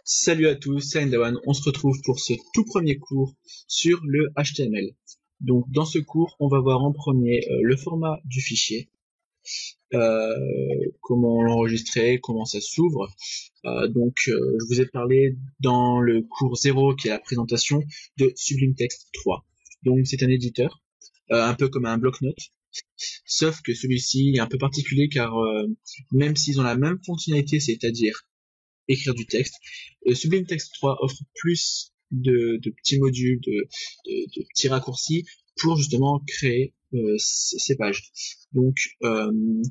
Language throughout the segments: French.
Salut à tous, c'est Indawan. On se retrouve pour ce tout premier cours sur le HTML. Donc dans ce cours, on va voir en premier le format du fichier, comment l'enregistrer, comment ça s'ouvre. Je vous ai parlé dans le cours 0 qui est la présentation de Sublime Text 3. Donc c'est un éditeur, un peu comme un bloc-notes, sauf que celui-ci est un peu particulier car même s'ils ont la même fonctionnalité, c'est-à-dire écrire du texte, Sublime Text 3 offre plus de petits modules, de petits raccourcis pour justement créer ces pages. Donc,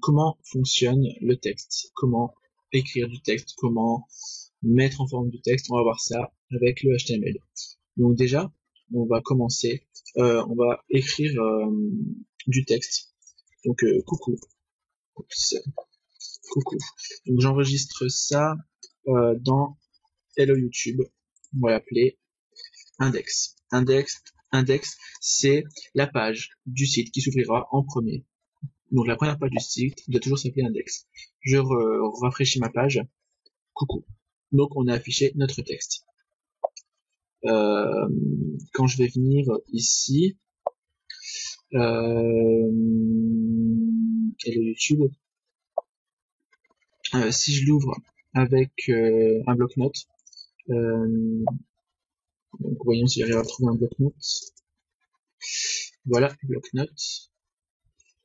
comment fonctionne le texte, comment écrire du texte, comment mettre en forme du texte, on va voir ça avec le HTML. Donc déjà, on va commencer, on va écrire du texte. Donc, coucou. Oups. Coucou. Donc j'enregistre ça dans Hello YouTube. On va l'appeler index. Index, c'est la page du site qui s'ouvrira en premier. Donc la première page du site doit toujours s'appeler index. Je rafraîchis ma page. Coucou. Donc on a affiché notre texte. Quand je vais venir ici, Hello YouTube, si je l'ouvre avec un bloc-notes, donc voyons si j'arrive à trouver un bloc-notes. Voilà, bloc-notes.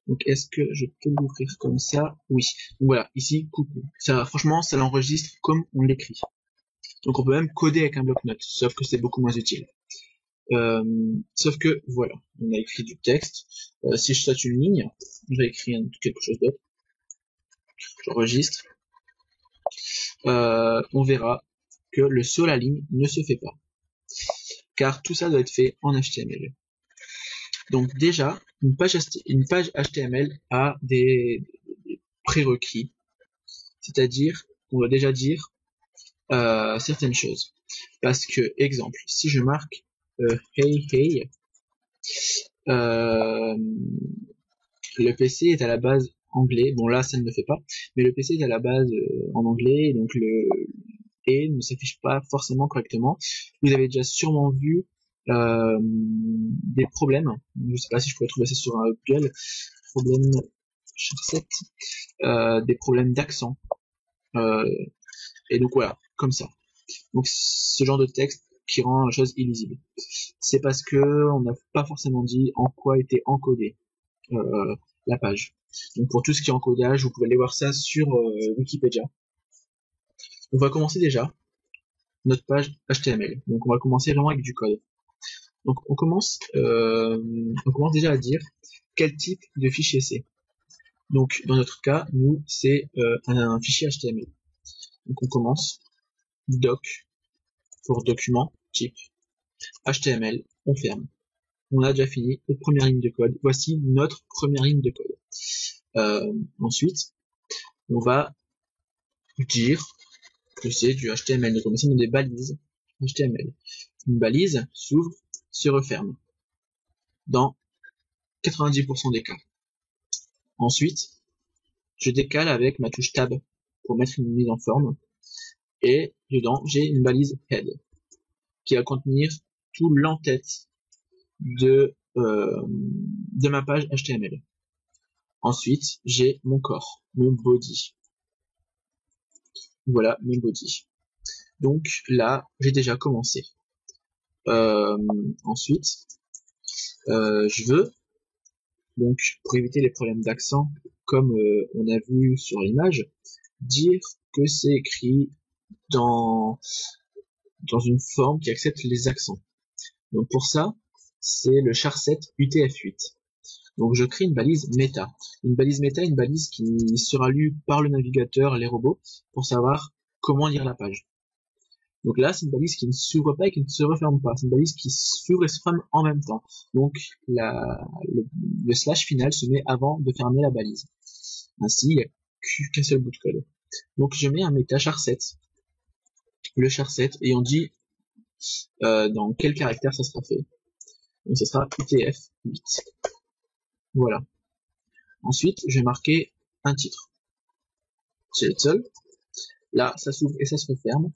Donc est-ce que je peux l'ouvrir comme ça? Oui. Donc voilà, ici, coucou. Ça, franchement, ça l'enregistre comme on l'écrit. Donc on peut même coder avec un bloc-notes, sauf que c'est beaucoup moins utile. Sauf que voilà, on a écrit du texte. Si je saute une ligne, je vais écrire quelque chose d'autre. J'enregistre. On verra que le saut à la ligne ne se fait pas, car tout ça doit être fait en HTML. Donc déjà, une page HTML a des prérequis, c'est-à-dire on doit déjà dire certaines choses. Parce que, exemple, si je marque hey hey, le PC est à la base anglais, bon là ça ne le fait pas, mais le PC est à la base en anglais, donc le et ne s'affiche pas forcément correctement. Vous avez déjà sûrement vu des problèmes, je sais pas si je pourrais trouver ça sur un Google, problème charset, des problèmes d'accent, et donc voilà, comme ça. Donc ce genre de texte qui rend la chose illisible. C'est parce que on n'a pas forcément dit en quoi était encodée la page. Donc pour tout ce qui est encodage, vous pouvez aller voir ça sur Wikipédia. On va commencer déjà notre page HTML. Donc on va commencer vraiment avec du code. Donc on commence déjà à dire quel type de fichier c'est. Donc dans notre cas, nous c'est un fichier HTML. Donc on commence doc pour document type HTML, on ferme. On a déjà fini notre première ligne de code. Voici notre première ligne de code. Ensuite, on va dire que c'est du HTML. Donc on va essayer des balises HTML. Une balise s'ouvre, se referme dans 90% des cas. Ensuite, je décale avec ma touche Tab pour mettre une mise en forme. Et dedans, j'ai une balise head qui va contenir tout l'entête de ma page HTML. Ensuite, j'ai mon corps, mon body. Voilà mon body. Donc là, j'ai déjà commencé. Ensuite, je veux, donc pour éviter les problèmes d'accent, comme on a vu sur l'image, dire que c'est écrit dans une forme qui accepte les accents. Donc pour ça, c'est le charset UTF-8. Donc je crée une balise méta. Une balise méta, une balise qui sera lue par le navigateur, les robots, pour savoir comment lire la page. Donc là, c'est une balise qui ne s'ouvre pas et qui ne se referme pas. C'est une balise qui s'ouvre et se ferme en même temps. Donc le slash final se met avant de fermer la balise. Ainsi, il n'y a qu'un seul bout de code. Donc je mets un méta charset. Le charset, et on dit dans quel caractère ça sera fait. Donc ça sera UTF-8. Voilà. Ensuite, je vais marquer un titre. C'est le seul. Là, ça s'ouvre et ça se referme.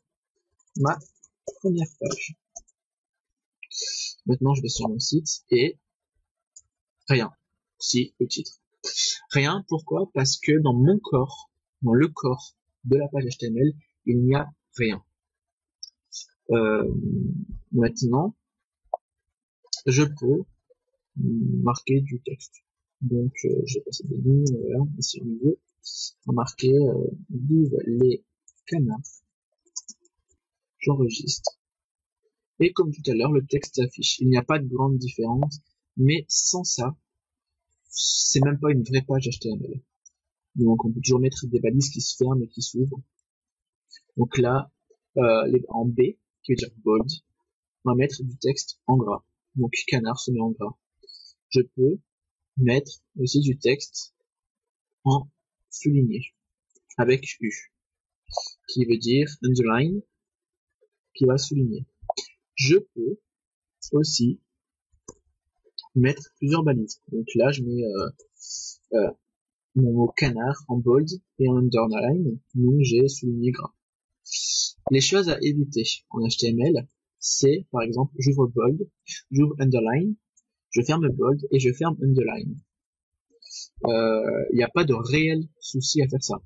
ma première page. Maintenant, je vais sur mon site et rien. Si, le titre. Rien, pourquoi? Parce que dans mon corps, dans le corps de la page HTML, il n'y a rien. Maintenant, je peux marquer du texte. Donc, j'ai passé des lignes, voilà, ici au milieu. On va marquer vive les canards. J'enregistre. Et comme tout à l'heure, le texte s'affiche. Il n'y a pas de grande différence, mais sans ça, c'est même pas une vraie page HTML. Donc, on peut toujours mettre des balises qui se ferment et qui s'ouvrent. Donc là, en B, qui veut dire bold, on va mettre du texte en gras. Donc, canard se met en gras. Je peux mettre aussi du texte en souligné, avec U, qui veut dire underline, qui va souligner. Je peux aussi mettre plusieurs balises. Donc là, je mets mon mot canard en bold et en underline, donc j'ai souligné gras. Les choses à éviter en HTML, c'est par exemple, j'ouvre bold, j'ouvre underline, je ferme bold et je ferme underline. Il n'y a pas de réel souci à faire ça.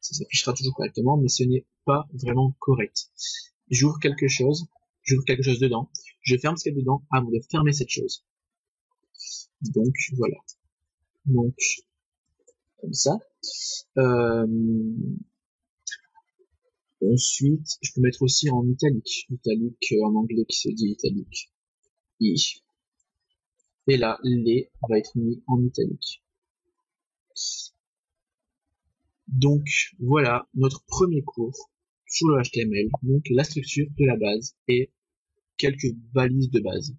Ça s'affichera toujours correctement, mais ce n'est pas vraiment correct. J'ouvre quelque chose dedans, je ferme ce qu'il y a dedans avant de fermer cette chose. Donc voilà. Donc comme ça. Ensuite, je peux mettre aussi en italique. Italique en anglais qui se dit italique. I. Et là, les va être mis en italique. Donc voilà notre premier cours sur le HTML. Donc la structure de la base et quelques balises de base.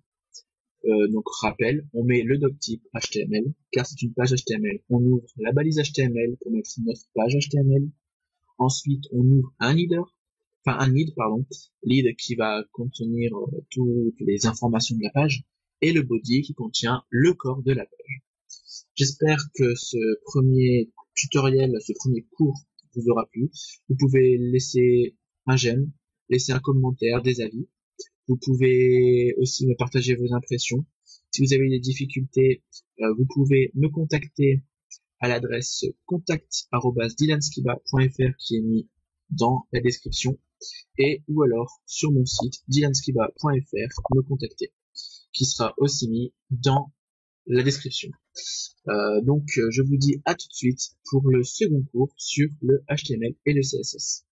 Donc rappel, on met le doctype HTML car c'est une page HTML. On ouvre la balise HTML pour mettre notre page HTML. Ensuite, on ouvre un lead qui va contenir toutes les informations de la page, et le body qui contient le corps de la page. J'espère que ce premier tutoriel, ce premier cours vous aura plu. Vous pouvez laisser un j'aime, laisser un commentaire, des avis. Vous pouvez aussi me partager vos impressions. Si vous avez des difficultés, vous pouvez me contacter à l'adresse contact@dylanskiba.fr qui est mis dans la description, et ou alors sur mon site dylanskiba.fr me contacter, qui sera aussi mis dans la description. Donc je vous dis à tout de suite pour le second cours sur le HTML et le CSS.